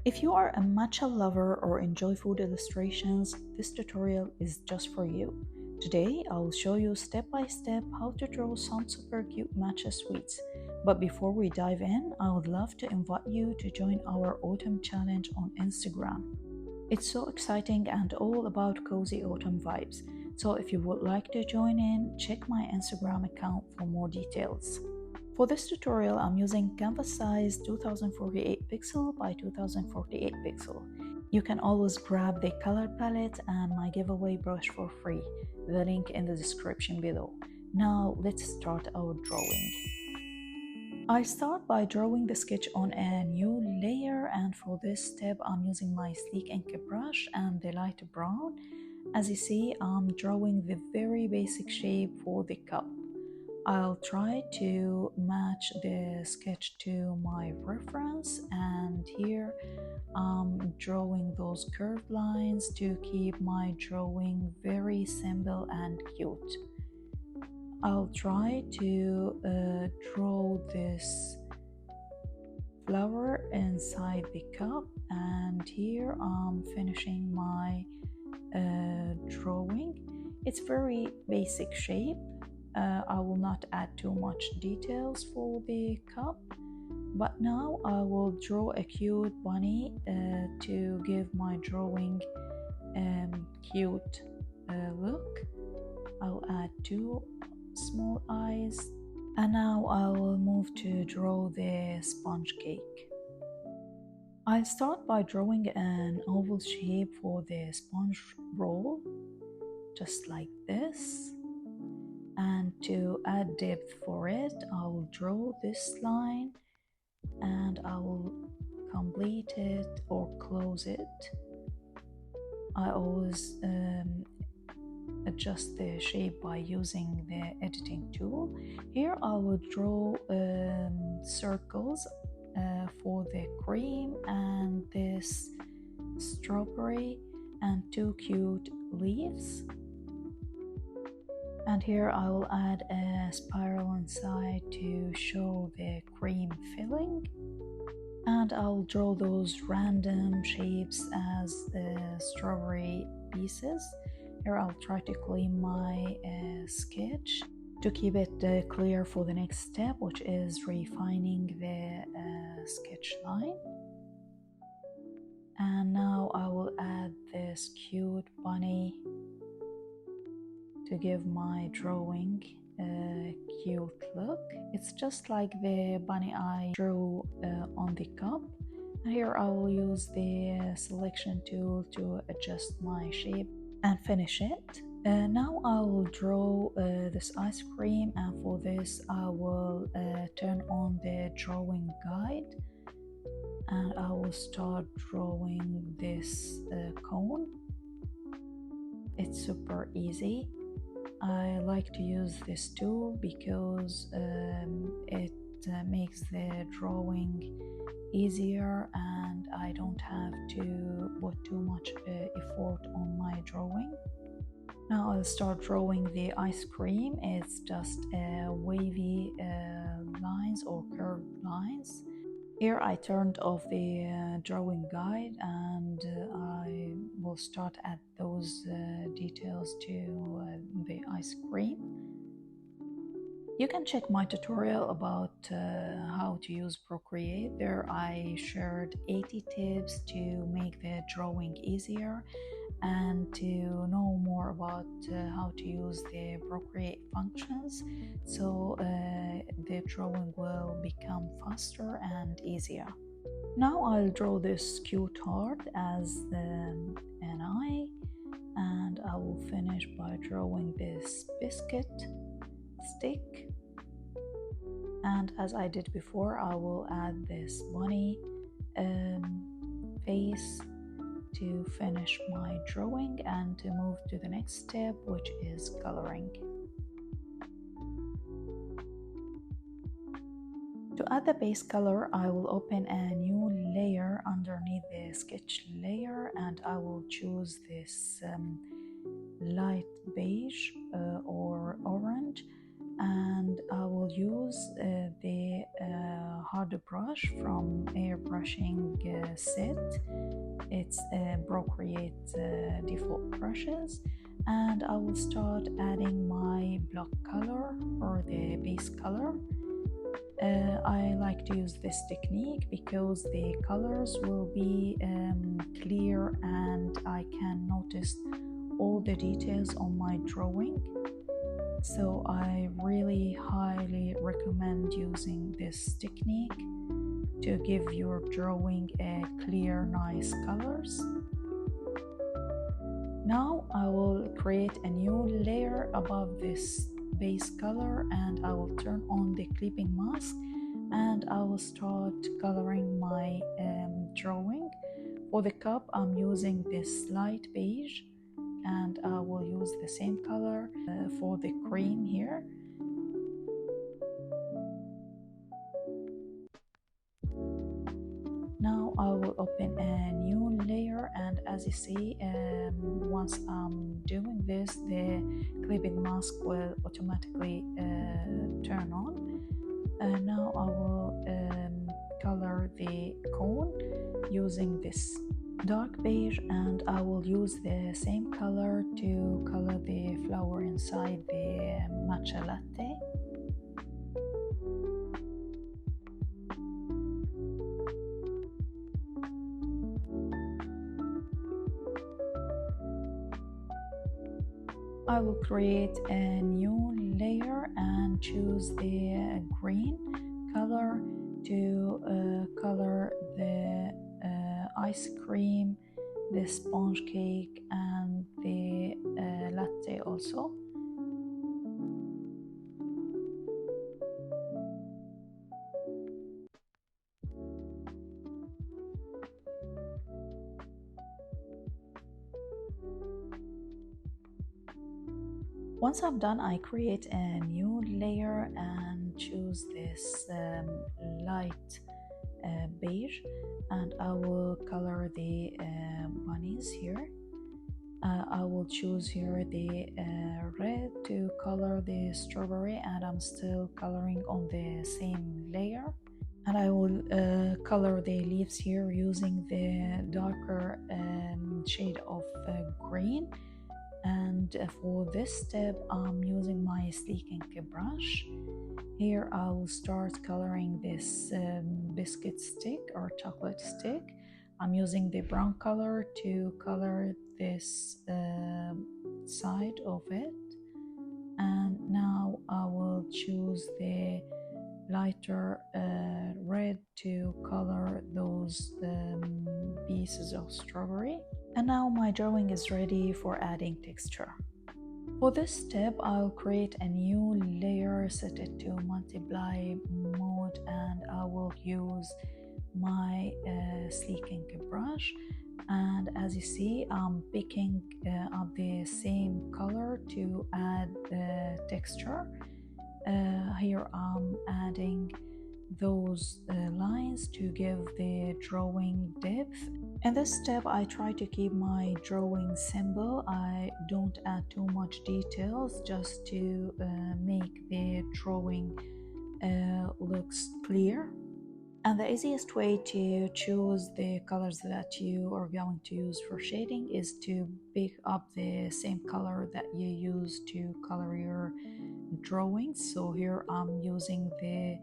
If you are a matcha lover or enjoy food illustrations, this tutorial is just for you. Today, I will show you step by step how to draw some super cute matcha sweets. But before we dive in, I would love to invite you to join our autumn challenge on Instagram. It's so exciting and all about cozy autumn vibes. So if you would like to join in, check my Instagram account for more details. For this tutorial, I'm using canvas size 2048 pixel by 2048 pixel. You can always grab the color palette and my giveaway brush for free, the link in the description below. Now let's start our drawing. I start by drawing the sketch on a new layer, and for this step I'm using my sleek ink brush and the light brown. As you see, I'm drawing the very basic shape for the cup. I'll try to match the sketch to my reference, and here I'm drawing those curved lines to keep my drawing very simple and cute. I'll try to draw this flower inside the cup, and here I'm finishing my drawing. It's very basic shape. I will not add too much details for the cup, but now I will draw a cute bunny to give my drawing cute look. I'll add two small eyes, and now I will move to draw the sponge cake. I'll start by drawing an oval shape for the sponge roll, just like this. And to add depth for it, I will draw this line and I will complete it or close it. I always adjust the shape by using the editing tool. Here I will draw circles for the cream and this strawberry and two cute leaves. And here I will add a spiral inside to show the cream filling. And I'll draw those random shapes as the strawberry pieces. Here I'll try to clean my sketch to keep it clear for the next step, which is refining the sketch line. And now I will add this cute bunny to give my drawing a cute look. It's just like the bunny I drew on the cup. And here I will use the selection tool to adjust my shape and finish it. Now I will draw this ice cream, and for this I will turn on the drawing guide and I will start drawing this cone. It's super easy. I like to use this tool because it makes the drawing easier and I don't have to put too much effort on my drawing. Now I'll start drawing the ice cream. It's just wavy lines or curved lines. Here I turned off the drawing guide and I will start add those details to the ice cream. You can check my tutorial about how to use Procreate. There I shared 80 tips to make the drawing easier and to know more about how to use the Procreate functions, so the drawing will become faster and easier. Now I'll draw this cute heart as an eye, and I will finish by drawing this biscuit stick. And as I did before, I will add this bunny face to finish my drawing and to move to the next step, which is coloring. To add the base color, I will open a new layer underneath the sketch layer and I will choose this light beige or orange and I will use the hard brush from airbrushing set. It's Procreate default brushes, and I will start adding my block color or the base color. I like to use this technique because the colors will be clear and I can notice all the details on my drawing. So I really highly recommend using this technique to give your drawing a clear, nice colors. Now I will create a new layer above this base color, and I will turn on the clipping mask and I will start coloring my drawing. For the cup, I'm using this light beige, and I will use the same color for the cream here. Now I will open a new layer, and as you see, once I'm doing this, the clipping mask will automatically turn on. Now I will color the cone using this dark beige, and I will use the same color to color the flower inside the matcha latte. I will create a new layer and choose the green color to color the ice cream, the sponge cake, and the latte also. Once I'm done, I create a new layer and choose this light beige, and I will color the bunnies here. I will choose here the red to color the strawberry, and I'm still coloring on the same layer. And I will color the leaves here using the darker shade of green. And for this step, I'm using my sleek ink brush. Here I will start coloring this biscuit stick or chocolate stick. I'm using the brown color to color this side of it. And now I will choose the lighter red to color those pieces of strawberry. And now my drawing is ready for adding texture. For this step, I'll create a new layer, set it to multiply mode, and I will use my sleek ink brush. And as you see, I'm picking up the same color to add the texture. Here I'm adding those lines to give the drawing depth. In this step, I try to keep my drawing simple. I don't add too much details, just to make the drawing looks clear. And the easiest way to choose the colors that you are going to use for shading is to pick up the same color that you use to color your drawings. So here I'm using the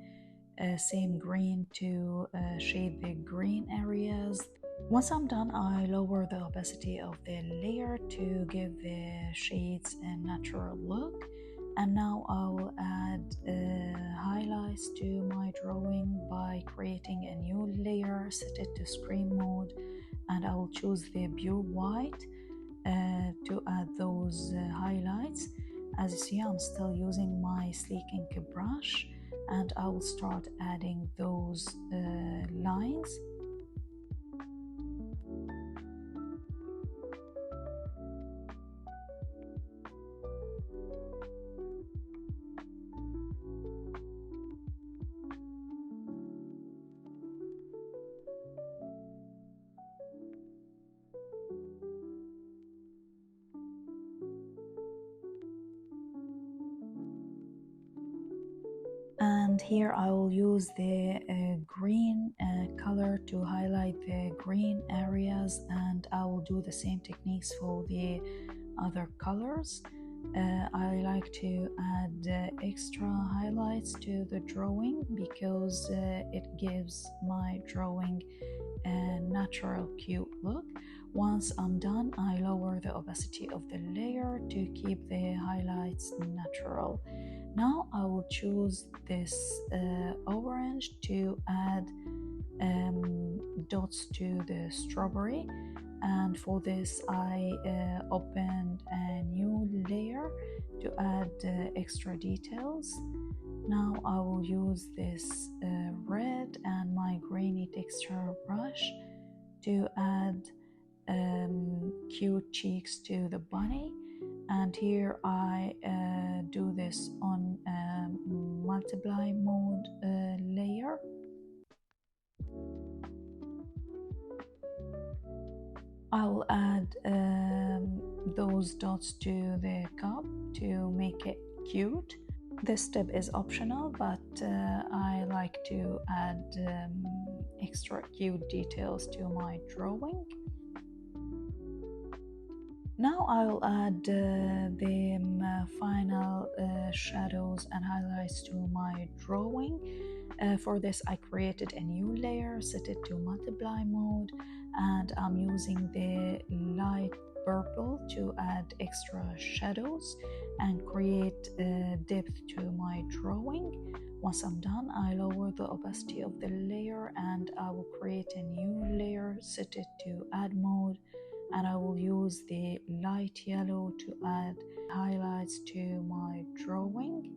same green to shade the green areas. Once I'm done, I lower the opacity of the layer to give the shades a natural look. And now I will add highlights to my drawing by creating a new layer, set it to screen mode, and I will choose the pure white to add those highlights. As you see, I'm still using my sleek ink brush, and I will start adding those lines. And here I will use the green color to highlight the green areas, and I will do the same techniques for the other colors. I like to add extra highlights to the drawing because it gives my drawing a natural, cute look. Once I'm done, I lower the opacity of the layer to keep the highlights natural. Now I will choose this orange to add dots to the strawberry, and for this I opened a new layer to add extra details. Now I will use this red and my grainy texture brush to add cute cheeks to the bunny, and here I do this on multiply mode layer. I'll add those dots to the cup to make it cute. This step is optional, but I like to add extra cute details to my drawing. Now I'll add the final shadows and highlights to my drawing. For this I created a new layer, set it to multiply mode, and I'm using the light purple to add extra shadows and create depth to my drawing. Once I'm done, I lower the opacity of the layer and I will create a new layer, set it to add mode, and I will use the light yellow to add highlights to my drawing.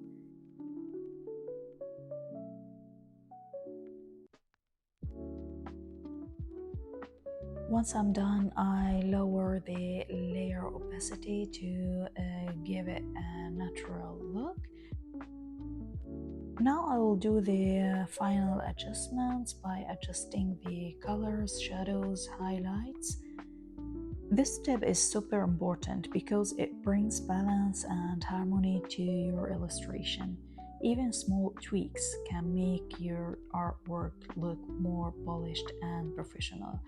Once I'm done, I lower the layer opacity to give it a natural look. Now I will do the final adjustments by adjusting the colors, shadows, highlights. This step is super important because it brings balance and harmony to your illustration. Even small tweaks can make your artwork look more polished and professional.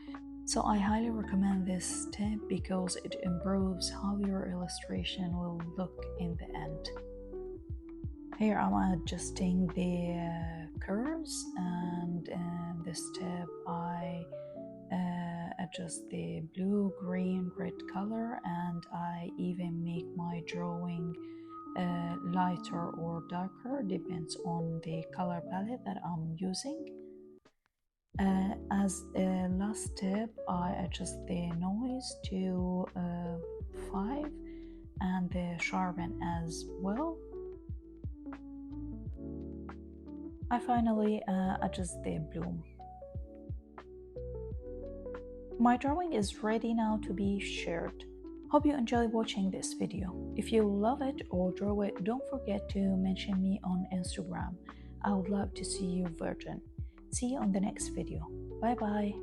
So I highly recommend this step because it improves how your illustration will look in the end. Here I'm adjusting the curves, and in this step I adjust the blue, green, red color, and I even make my drawing lighter or darker, depends on the color palette that I'm using. As a last step, I adjust the noise to 5 and the sharpen as well. I finally adjust the bloom. My drawing is ready now to be shared. Hope you enjoy watching this video. If you love it or draw it, don't forget to mention me on Instagram. I would love to see you virgin. See you on the next video. Bye bye.